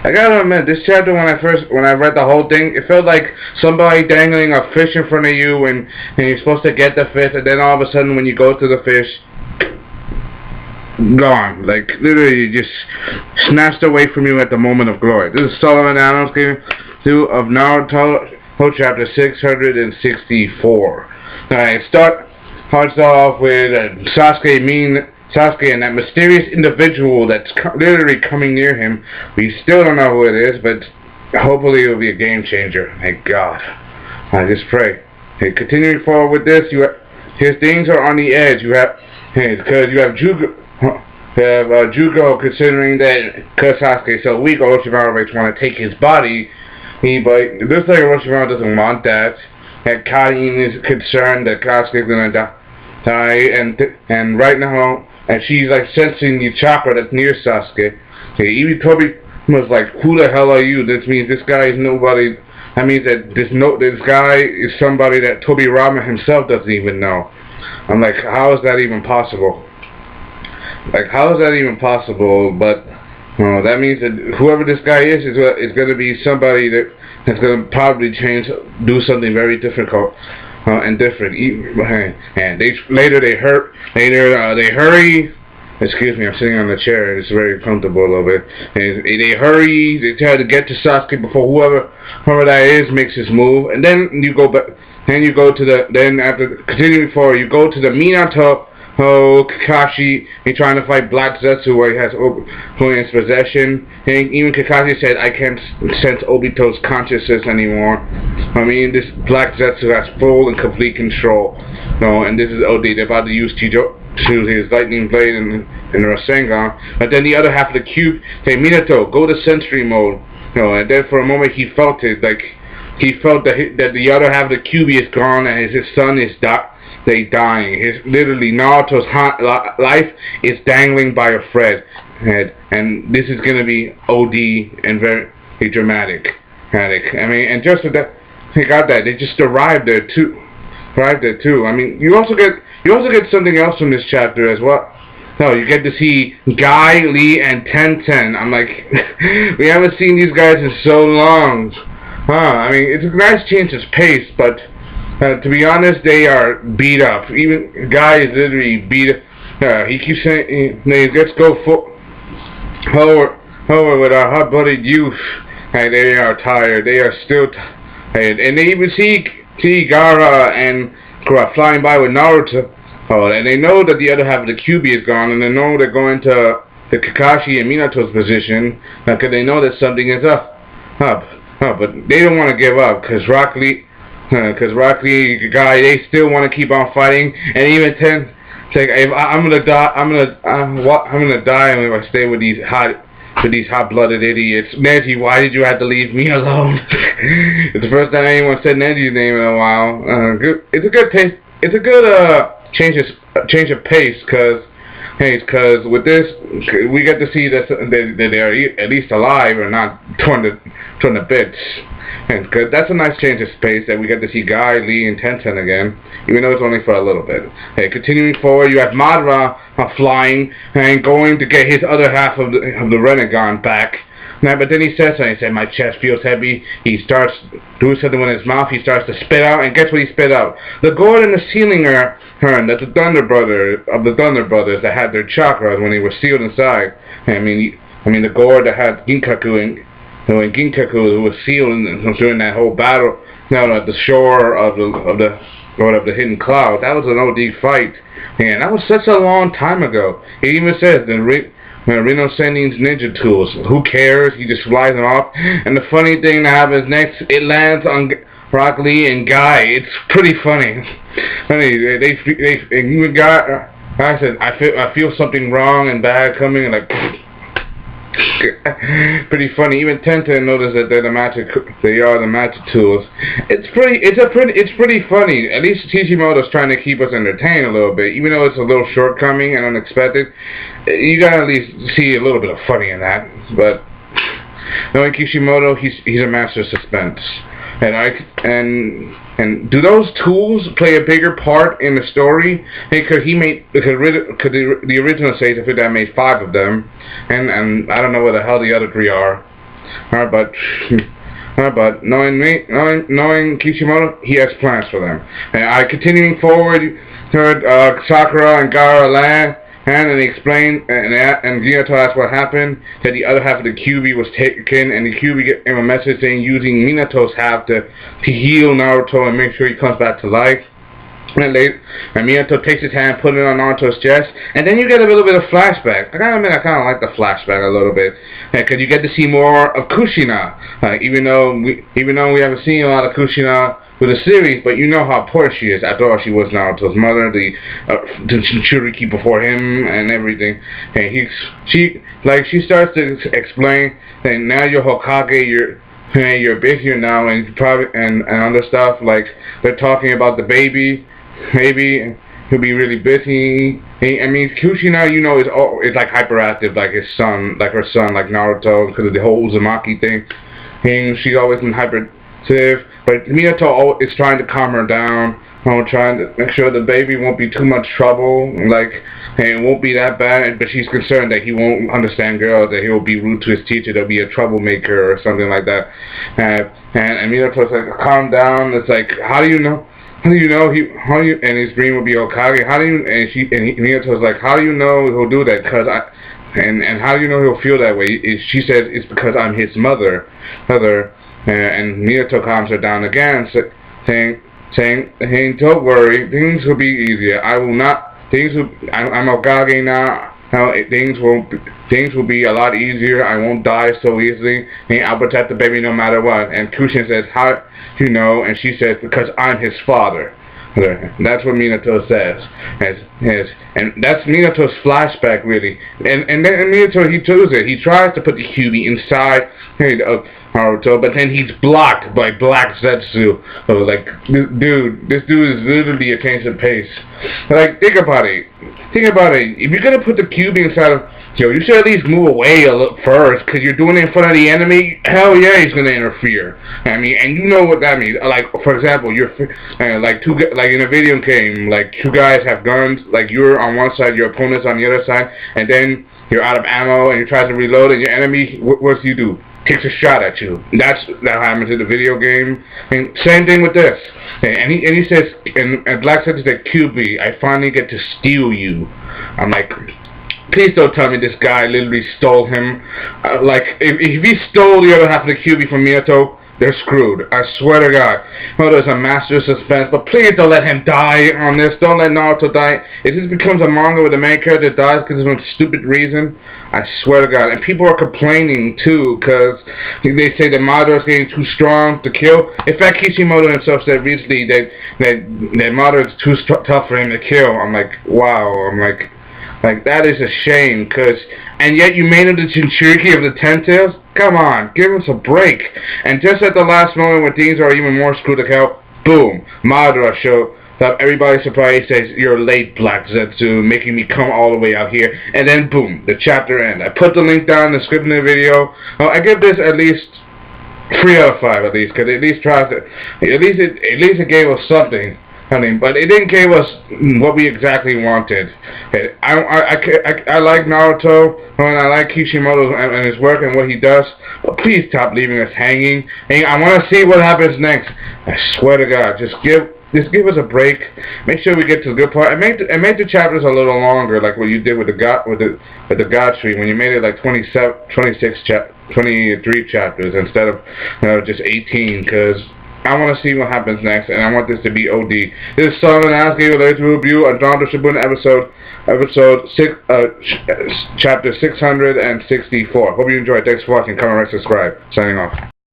I gotta admit, this chapter when I read the whole thing, it felt like somebody dangling a fish in front of you, and you're supposed to get the fish, and then all of a sudden when you go to the fish, gone. Like literally just snatched away from you at the moment of glory. This is Sullivan Adams giving you of Naruto chapter 664. Alright, starts off with Sasuke and that mysterious individual that's literally coming near him. We still don't know who it is, but hopefully it will be a game changer. Thank God. I just pray. Hey, continuing forward with this, his things are on the edge. Because you have Jugo considering that because Sasuke is so weak, Orochimaru want to take his body. But it looks like Orochimaru doesn't want that. And Karin is concerned that Sasuke is gonna die, and right now, and she's like sensing the chakra that's near Sasuke. Even Toby was like, "Who the hell are you?" This means this guy is nobody. That means that this guy is somebody that Tobirama himself doesn't even know. I'm like, how is that even possible? Like, how is that even possible? But that means that whoever this guy is going to be somebody that's going to probably do something very difficult and different. And they hurry. Excuse me, I'm sitting on the chair. It's very comfortable a little bit. And they hurry. They try to get to Sasuke before whoever that is makes his move. And then you go back. Then after continuing forward, you go to the Minato. Kakashi, he's trying to fight Black Zetsu where he has Obito in his possession. And even Kakashi said, I can't sense Obito's consciousness anymore. I mean, this Black Zetsu has full and complete control. And this is they're about to use his lightning blade and Rasengan. But then the other half of the cube, say, Minato, go to sentry mode. And then for a moment he felt it, like, he felt that the other half of the cube is gone and his son is dying. Literally, Naruto's life is dangling by a thread, and this is gonna be OD and very dramatic. I mean, and just for that, they got that. They just arrived there too. I mean, you also get something else from this chapter as well. No, you get to see Guy, Lee, and Tenten. I'm like, we haven't seen these guys in so long. I mean, it's a nice change of pace, but to be honest, they are beat up. Even Guy is literally beat up. He keeps saying, let's go forward with our hot-blooded youth. And they are tired. They are still tired. And they even see Gaara and Kura flying by with Naruto. And they know that the other half of the QB is gone, and they know they're going to the Kakashi and Minato's position, because they know that something is up. But they don't want to give up, because Rock Lee, Guy, they still want to keep on fighting, and even like, if I'm gonna die if I stay with these hot-blooded idiots. Neji, why did you have to leave me alone? It's the first time anyone said Neji's name in a while. It's a good taste. It's a good change of pace, because with this we get to see that they are at least alive or not torn to bits. And that's a nice change of pace that we get to see Guy, Lee, and Tenten again, even though it's only for a little bit. Hey, continuing forward, you have Madara flying and going to get his other half of the Renegon back. Now, but then he says something. He said, my chest feels heavy. He starts doing something with his mouth. He starts to spit out, and guess what he spit out? The gourd and the ceiling urn that the Thunder Brothers that had their chakras when they were sealed inside. I mean the gourd that had Ginkaku and Ginkaku who was sealed during that whole battle. Now at the shore of the hidden cloud. That was an OD fight, and that was such a long time ago. It even says Reno Sennin's ninja tools. Who cares? He just flies them off. And the funny thing that happens next, it lands on Rock Lee and Guy. It's pretty funny. They even Guy. I said, I feel something wrong and bad coming, and like. Pretty funny. Even Tenten noticed that they are the magic tools. It's pretty funny. At least Kishimoto's trying to keep us entertained a little bit, even though it's a little shortcoming and unexpected. You gotta at least see a little bit of funny in that. But knowing Kishimoto, he's a master of suspense. And do those tools play a bigger part in the story? Hey, could the original Sage that made 5 of them, and I don't know where the hell the other 3 are. But knowing Kishimoto, he has plans for them. And continuing forward, heard Sakura and Gaara land, and he explained, and Minato asked what happened, that the other half of the QB was taken, and the QB gave him a message saying using Minato's half to heal Naruto and make sure he comes back to life. And Minato takes his hand, put it on Naruto's chest, and then you get a little bit of flashback. I gotta admit, I kind of like the flashback a little bit, because you get to see more of Kushina. Even though we haven't seen a lot of Kushina with the series, but you know how poor she is. After all, she was Naruto's mother, the Tsunchuriki before him, and everything. And she starts to explain that now you're Hokage, you're busier now, and probably and other stuff, like they're talking about the baby. Maybe he'll be really busy. I mean, Kushina, you know, is like hyperactive, like her son, like Naruto, because of the whole Uzumaki thing. And she's always been hyperactive, but Minato is trying to calm her down. Trying to make sure the baby won't be too much trouble, like, and it won't be that bad, but she's concerned that he won't understand girls, that he'll be rude to his teacher, there'll be a troublemaker or something like that. And Minato's like, calm down. It's like, how do you know and his dream will be Hokage? Minato's like, how do you know he'll do that? And how do you know he'll feel that way? She said, it's because I'm his mother. And Minato calms her down again, saying, hey, don't worry, things will be easier. I'm Hokage now. Things will be a lot easier. I won't die so easily. And I'll protect the baby no matter what. And Kushina says, how you know? And she says, because I'm his father. That's what Minato says. And that's Minato's flashback, really. And then Minato, he does it. He tries to put the QB inside Naruto, but then he's blocked by Black Zetsu. Like, dude, this dude is literally a change of pace. Like, think about it. If you're gonna put the QB inside of, you should at least move away a little first, because you're doing it in front of the enemy. Hell yeah, he's gonna interfere. I mean, and you know what that means. Like, for example, you're like in a video game, like two guys have guns. Like, you're on one side, your opponent's on the other side, and then you're out of ammo and you try to reload, and your enemy, what do you do? Takes a shot at you. That happens in the video game. And same thing with this. And he says, and Black says that QB, I finally get to steal you. I'm like, please don't tell me this guy literally stole him. Like, if he stole the other half of the QB from Minato, they're screwed. I swear to God. Well, there's a master suspense, but please don't let him die on this. Don't let Naruto die. If this becomes a manga where the main character dies because of some stupid reason, I swear to God. And people are complaining, too, because they say the Madara is getting too strong to kill. In fact, Kishimoto himself said recently that Madara is too tough for him to kill. I'm like, wow. I'm like, that is a shame, and yet you made him the Jinchuriki of the Ten Tails? Come on, give us a break. And just at the last moment when things are even more screwed to hell, boom, Madara showed up. Everybody's surprised, says, you're late, Black Zetsu, making me come all the way out here. And then boom, the chapter ends. I put the link down in the script in the video. I give this at least 3 out of 5 at least, because at least it gave us something. But it didn't give us what we exactly wanted. I like Naruto, and I like Kishimoto and his work and what he does, but please stop leaving us hanging. And I want to see what happens next. I swear to God, just give us a break. Make sure we get to the good part. And make the chapters a little longer, like what you did with the God Tree, when you made it like 23 chapters instead of just 18, because I want to see what happens next, and I want this to be OD. This is Solomon asking you to review a Naruto Shippuden episode 6, chapter 664. Hope you enjoyed. Thanks for watching. Comment, subscribe. Signing off.